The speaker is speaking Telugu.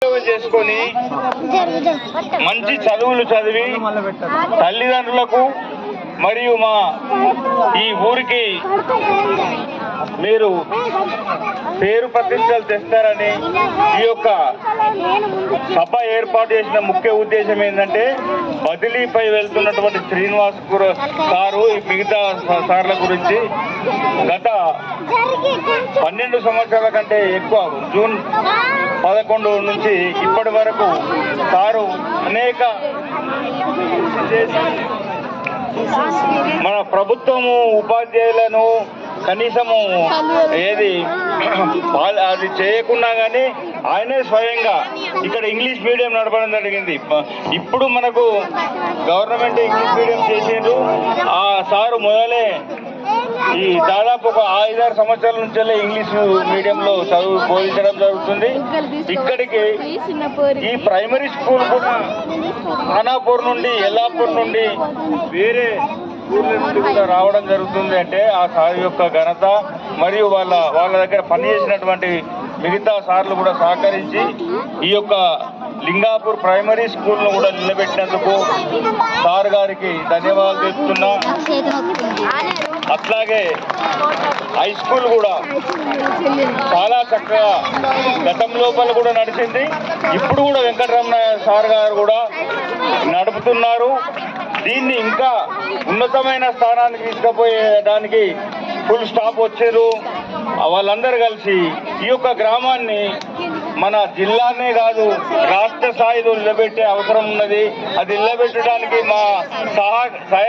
చేసుకొని మంచి చదువులు చదివి తల్లిదండ్రులకు మరియు మా ఈ ఊరికి మీరు పేరు ప్రతిష్టలు తెస్తారని ఈ యొక్క సభ ఏర్పాటు చేసిన ముఖ్య ఉద్దేశం ఏంటంటే బదిలీపై వెళ్తున్నటువంటి శ్రీనివాస్ సారు మిగతా సార్ల గురించి గత 12 సంవత్సరాల కంటే ఎక్కువ జూన్ 11 నుంచి ఇప్పటి వరకు సారు అనేక మన ప్రభుత్వము ఉపాధ్యాయులను కనీసము ఏది అది చేయకున్నా కానీ ఆయనే స్వయంగా ఇక్కడ ఇంగ్లీష్ మీడియం నడపడం జరిగింది. ఇప్పుడు మనకు గవర్నమెంట్ ఇంగ్లీష్ మీడియం చేసిండ్రు. ఆ సారు మొదలే ఈ దాదాపు ఒక 5-6 సంవత్సరాల నుంచే ఇంగ్లీష్ మీడియంలో చదువు బోధించడం జరుగుతుంది. ఇక్కడికి ఈ ప్రైమరీ స్కూల్ కూడా ఖానాపూర్ నుండి ఎల్లాపూర్ నుండి వేరే ఊర్ల నుండి కూడా రావడం జరుగుతుంది. అంటే ఆ సార్ యొక్క ఘనత మరియు వాళ్ళ దగ్గర పనిచేసినటువంటి మిగతా సార్లు కూడా సహకరించి ఈ యొక్క లింగాపూర్ ప్రైమరీ స్కూల్ను కూడా నిలబెట్టినందుకు సార్ గారికి ధన్యవాదాలు తెలుపుతున్నా. అట్లాగే హై స్కూల్ కూడా చాలా చక్కగా గతం లోపల కూడా నడిచింది. ఇప్పుడు కూడా వెంకటరమణ సార్ గారు కూడా నడుపుతున్నారు. దీన్ని ఇంకా ఉన్నతమైన స్థానానికి తీసుకుపోయేయడానికి ఫుల్ స్టాప్ వచ్చారు. వాళ్ళందరూ కలిసి ఈ యొక్క గ్రామాన్ని మన జిల్లానే కాదు రాష్ట్ర స్థాయిలో నిలబెట్టే అవసరం ఉన్నది. అది నిలబెట్టడానికి మా సహాయ